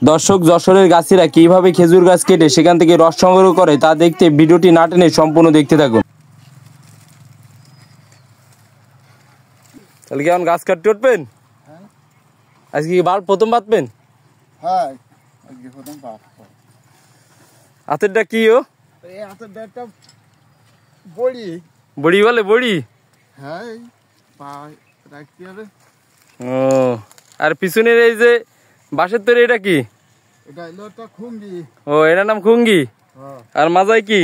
দর্শক, যশোরের গাছিরা কিভাবে খেজুর গাছ কেটে সেখান থেকে রস সংগ্রহ করে তা দেখতে ভিডিওটি না টেনে সম্পূর্ণ দেখতে থাকুন। তাহলে কেমন গাছ কাটতে উঠবেন? আজকে কি প্রথম বাঁধবেন? হ্যাঁ, আজকে প্রথম বাঁধবো। হাতেরটা কি? এই হাতেরটা একটা বড়ি। বড়ি বলে? বড়ি? হ্যাঁ, পা রাখতে হবে। ও, আর পিছনের এই যে বাঁশের তৈরি, এটা কি? এটা হলো একটা খুঙ্গি। ও, এটার নাম খুঙ্গি। আর মাজায় কি?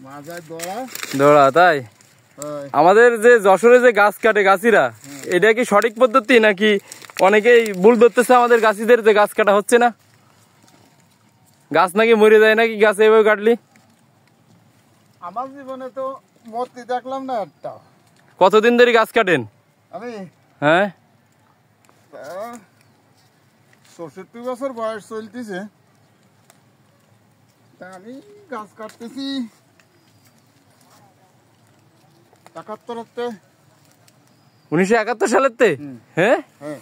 মাজায় দড়া। দড়া, তাই? আমাদের যে যশোরে যে গাছ কাটে গাছিরা, এটা কি সঠিক পদ্ধতি নাকি অনেকেই ভুল ধরতেছে আমাদের গাছিদের যে গাছ কাটা হচ্ছে না? গাছ নাকি মরে যায় নাকি গাছ এভাবে কাটলি? আমার জীবনে তো মরতে দেখলাম না একটা। কতদিন ধরে গাছ কাটেন? আমি হ্যাঁ, 64 বছর বয়স চলতেছে। তা আমি গাছ কাটতেছি 1971 সালের তে? হ্যাঁ, হ্যাঁ।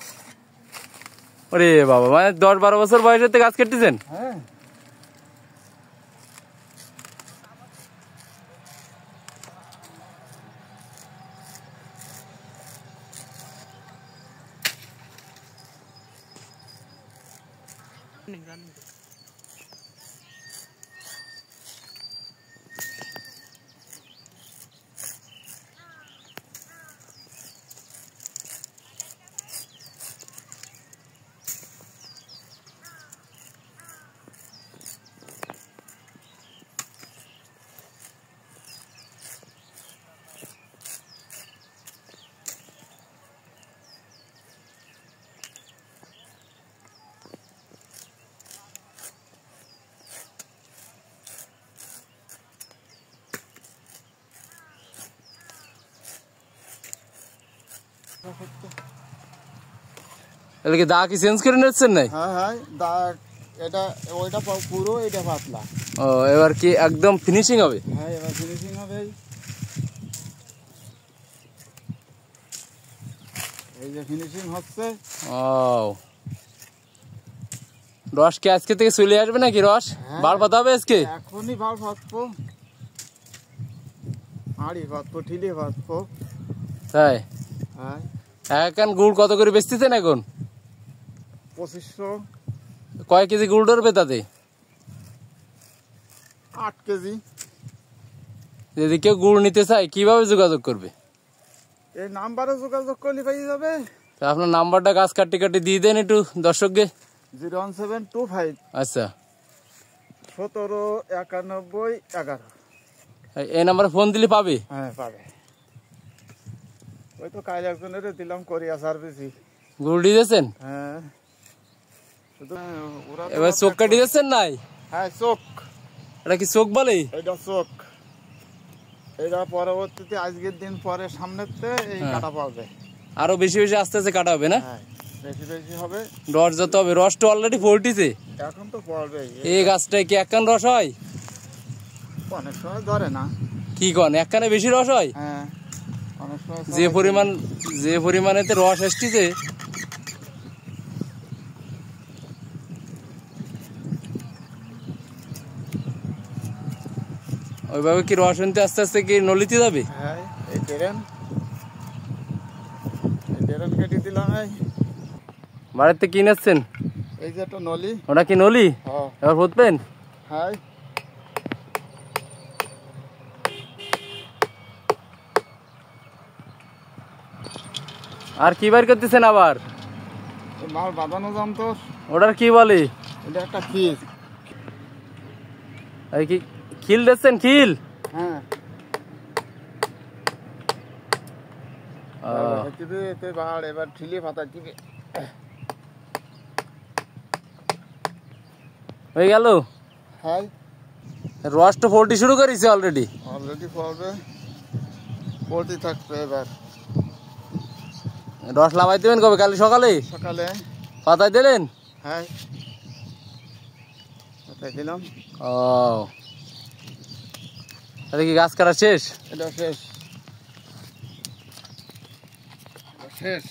ওরে বাবা, মানে 10-12 বছর বয়সের গাছ কাটতেছেন? হ্যাঁ। তাহলে কি দা কি চেঞ্জ করে নিচ্ছেন নাই? হ্যাঁ হ্যাঁ, এটা ওইটা পুরো, এটা পাতলা। ও, এবার কি একদম ফিনিশিং হবে? হ্যাঁ, এবার ফিনিশিং হবে। এই যে ফিনিশিং হচ্ছে। ও, রস কি আজকে থেকে চলে আসবে নাকি? রস বাল পাতা হবে আজকে? এখনই বাল পাতবো, আড়ি পাতবো, ঠিলি পাতবো। তাই? হ্যাঁ। এখন গুড় কত করে বেচতেছেন এখন? 2500। কয় কেজি গুড় ধরবে তাতে? 8 কেজি। যদি কেউ গুড় নিতে চায় কিভাবে যোগাযোগ করবে? এই নাম্বারে যোগাযোগ করলে পেয়ে যাবে। তা আপনার নাম্বারটা গাছ কাটি কাটি দিয়ে দেন একটু দর্শককে। 01725। আচ্ছা, 179111। এই নাম্বারে ফোন দিলে পাবে? হ্যাঁ, পাবে। ওই তো কাল একজনের দিলাম কোরিয়া সার্ভিসই। গুড় দিয়ে দিয়েছেন? হ্যাঁ, শুধু এবার চোখ কাটি দিয়েছেন নাই? হ্যাঁ, চোখ। এটা কি চোখ বলে? এটা চোখ। এটা পরবর্তীতে আজকের দিন পরে সামনেতে এই কাটা পাবে। আরো বেশি বেশি আস্তে আস্তে কাটা হবে না? হ্যাঁ, বেশি বেশি হবে। রস যত হবে, রস তো অলরেডি ফোরটিছে। এখন তো পড়বে। এই গাছটায় কি এক কান রস হয়? অনেক সময় ধরে না। কি কন, এক কানে বেশি রস হয়? হ্যাঁ, অনেক সময় যে পরিমাণেতে রস আসছে, ওইভাবে কি রস আনতে আস্তে আস্তে কি নলিতে যাবে? হ্যাঁ, এই ড্রেন কেটে দিলাম। বাড়িতে কি নিচ্ছেন? এই যে একটা নলি। ওটা কি নলি? হ্যাঁ। এবার ফুটবেন? হ্যাঁ। আর কি বার করতেছেন আবার? মাল বাঁধানো যন্ত্র। ওটার কি বলে? এটা একটা খিল। এই কি খিল দিচ্ছেন? খিল? হ্যাঁ। এবার ঠিলে পাতা দিবে। হয়ে গেল? হ্যাঁ, রস তো ফোর্টি শুরু করেছে অলরেডি। পড়বে, পড়তে থাকবে। এবার রস লাগাই দেবেন কবে? কাল সকালে? সকালে। পাতায় দিলেন? হ্যাঁ, পাতায় দিলাম। ও, তাহলে কি গাছ কাটা শেষ? এটা শেষ। শেষ।